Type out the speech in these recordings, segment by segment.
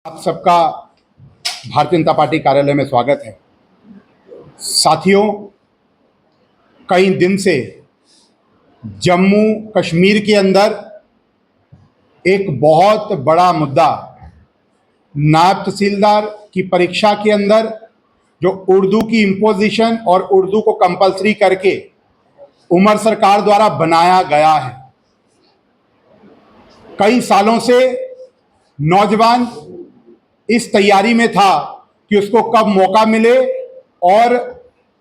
आप सबका भारतीय जनता पार्टी कार्यालय में स्वागत है। साथियों, कई दिन से जम्मू कश्मीर के अंदर एक बहुत बड़ा मुद्दा नायब तहसीलदार की परीक्षा के अंदर जो उर्दू की इम्पोजिशन और उर्दू को कंपलसरी करके उमर सरकार द्वारा बनाया गया है। कई सालों से नौजवान इस तैयारी में था कि उसको कब मौका मिले और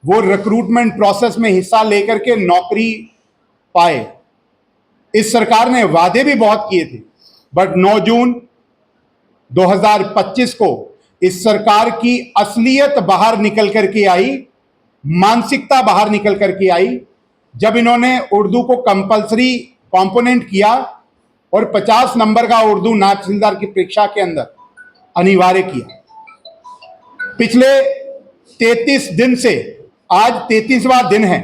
वो रिक्रूटमेंट प्रोसेस में हिस्सा लेकर के नौकरी पाए। इस सरकार ने वादे भी बहुत किए थे, बट 9 जून 2025 को इस सरकार की असलियत बाहर निकल करके आई, मानसिकता बाहर निकल करके आई, जब इन्होंने उर्दू को कंपलसरी कंपोनेंट किया और 50 नंबर का उर्दू नायब तहसीलदार की परीक्षा के अंदर अनिवार्य किया। पिछले 33 दिन से, आज 33वां दिन है,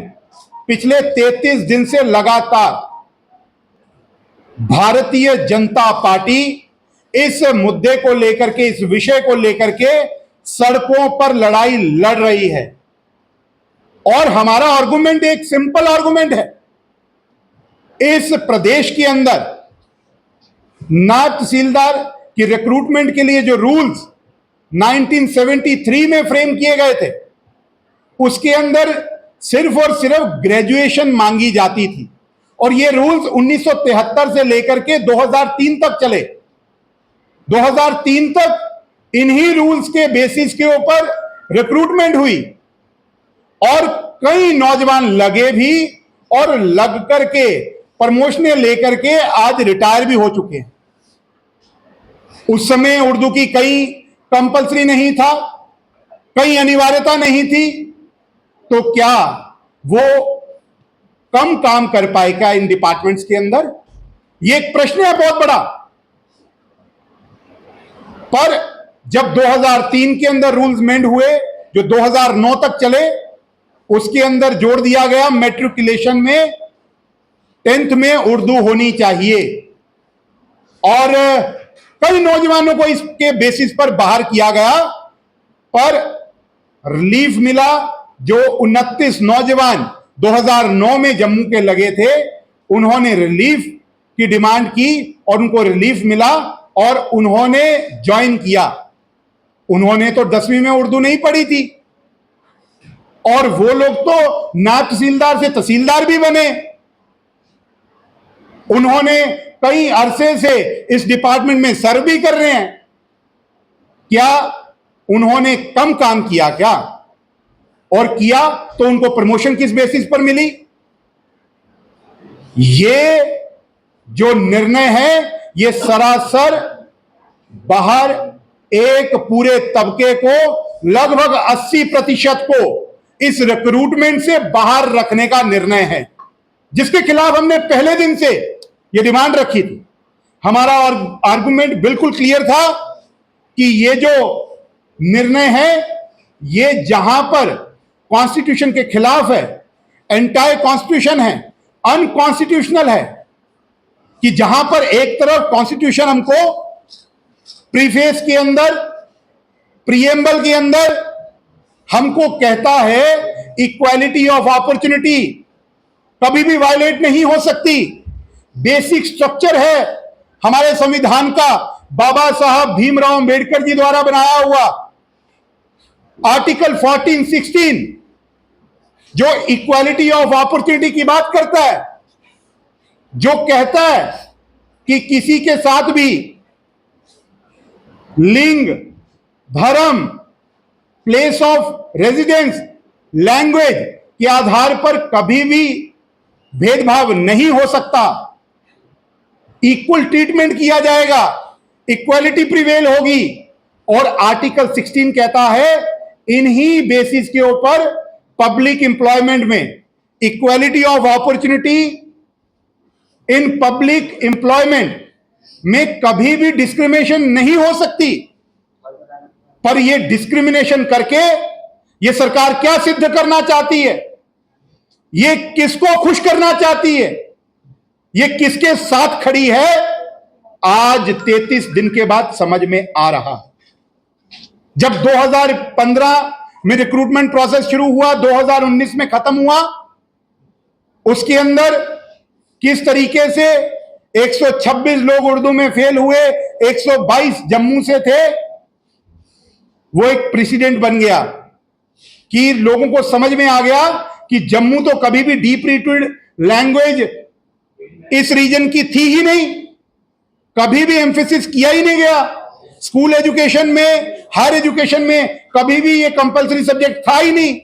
पिछले 33 दिन से लगातार भारतीय जनता पार्टी इस मुद्दे को लेकर के, इस विषय को लेकर के सड़कों पर लड़ाई लड़ रही है। और हमारा आर्गुमेंट एक सिंपल आर्गुमेंट है। इस प्रदेश के अंदर नायब तहसीलदार कि रिक्रूटमेंट के लिए जो रूल्स 1973 में फ्रेम किए गए थे, उसके अंदर सिर्फ और सिर्फ ग्रेजुएशन मांगी जाती थी। और ये रूल्स 1973 से लेकर के 2003 तक चले। 2003 तक इन्हीं रूल्स के बेसिस के ऊपर रिक्रूटमेंट हुई और कई नौजवान लगे भी और लग करके प्रमोशनें लेकर के आज रिटायर भी हो चुके हैं। उस समय उर्दू की कई कंपलसरी नहीं था, कई अनिवार्यता नहीं थी, तो क्या वो कम काम कर पाएगा इन डिपार्टमेंट्स के अंदर? ये एक प्रश्न है बहुत बड़ा। पर जब 2003 के अंदर रूल्स मेंड हुए, जो 2009 तक चले, उसके अंदर जोड़ दिया गया मैट्रिकुलेशन में 10th में उर्दू होनी चाहिए। और कई नौजवानों को इसके बेसिस पर बाहर किया गया, पर रिलीफ मिला। जो 29 नौजवान 2009 में जम्मू के लगे थे, उन्होंने रिलीफ की डिमांड की और उनको रिलीफ मिला और उन्होंने ज्वाइन किया। उन्होंने तो 10वीं में उर्दू नहीं पढ़ी थी और वो लोग तो नायब तहसीलदार से तहसीलदार भी बने। उन्होंने कई अरसे से इस डिपार्टमेंट में सर्व भी कर रहे हैं। क्या उन्होंने कम काम किया क्या? और किया तो उनको प्रमोशन किस बेसिस पर मिली? ये जो निर्णय है, ये सरासर बाहर एक पूरे तबके को, लगभग 80% को इस रिक्रूटमेंट से बाहर रखने का निर्णय है, जिसके खिलाफ हमने पहले दिन से ये डिमांड रखी थी। हमारा आर्गुमेंट बिल्कुल क्लियर था कि ये जो निर्णय है, ये जहां पर कॉन्स्टिट्यूशन के खिलाफ है, एंटाई कॉन्स्टिट्यूशन है, अनकॉन्स्टिट्यूशनल है, कि जहां पर एक तरफ कॉन्स्टिट्यूशन हमको प्रीफेस के अंदर, प्रीएम्बल के अंदर हमको कहता है इक्वालिटी ऑफ अपॉर्चुनिटी कभी भी वायलेट नहीं हो सकती। बेसिक स्ट्रक्चर है हमारे संविधान का, बाबा साहब भीमराव अंबेडकर जी द्वारा बनाया हुआ आर्टिकल 14-16, जो इक्वालिटी ऑफ अपॉर्चुनिटी की बात करता है, जो कहता है कि किसी के साथ भी लिंग, धर्म, प्लेस ऑफ रेजिडेंस, लैंग्वेज के आधार पर कभी भी भेदभाव नहीं हो सकता। इक्वल ट्रीटमेंट किया जाएगा, इक्वालिटी प्रिवेल होगी। और आर्टिकल 16 कहता है इन्हीं बेसिस के ऊपर पब्लिक एम्प्लॉयमेंट में equality of opportunity in public employment में कभी भी डिस्क्रिमिनेशन नहीं हो सकती। पर यह डिस्क्रिमिनेशन करके यह सरकार क्या सिद्ध करना चाहती है? ये किसको खुश करना चाहती है? ये किसके साथ खड़ी है? आज 33 दिन के बाद समझ में आ रहा है। जब 2015 में रिक्रूटमेंट प्रोसेस शुरू हुआ, 2019 में खत्म हुआ, उसके अंदर किस तरीके से 126 लोग उर्दू में फेल हुए, 122 जम्मू से थे, वो एक प्रेसिडेंट बन गया कि लोगों को समझ में आ गया कि जम्मू तो कभी भी डीप रूटेड लैंग्वेज इस रीजन की थी ही नहीं, कभी भी एम्फेसिस किया ही नहीं गया। स्कूल एजुकेशन में, हायर एजुकेशन में कभी भी ये कंपलसरी सब्जेक्ट था ही नहीं।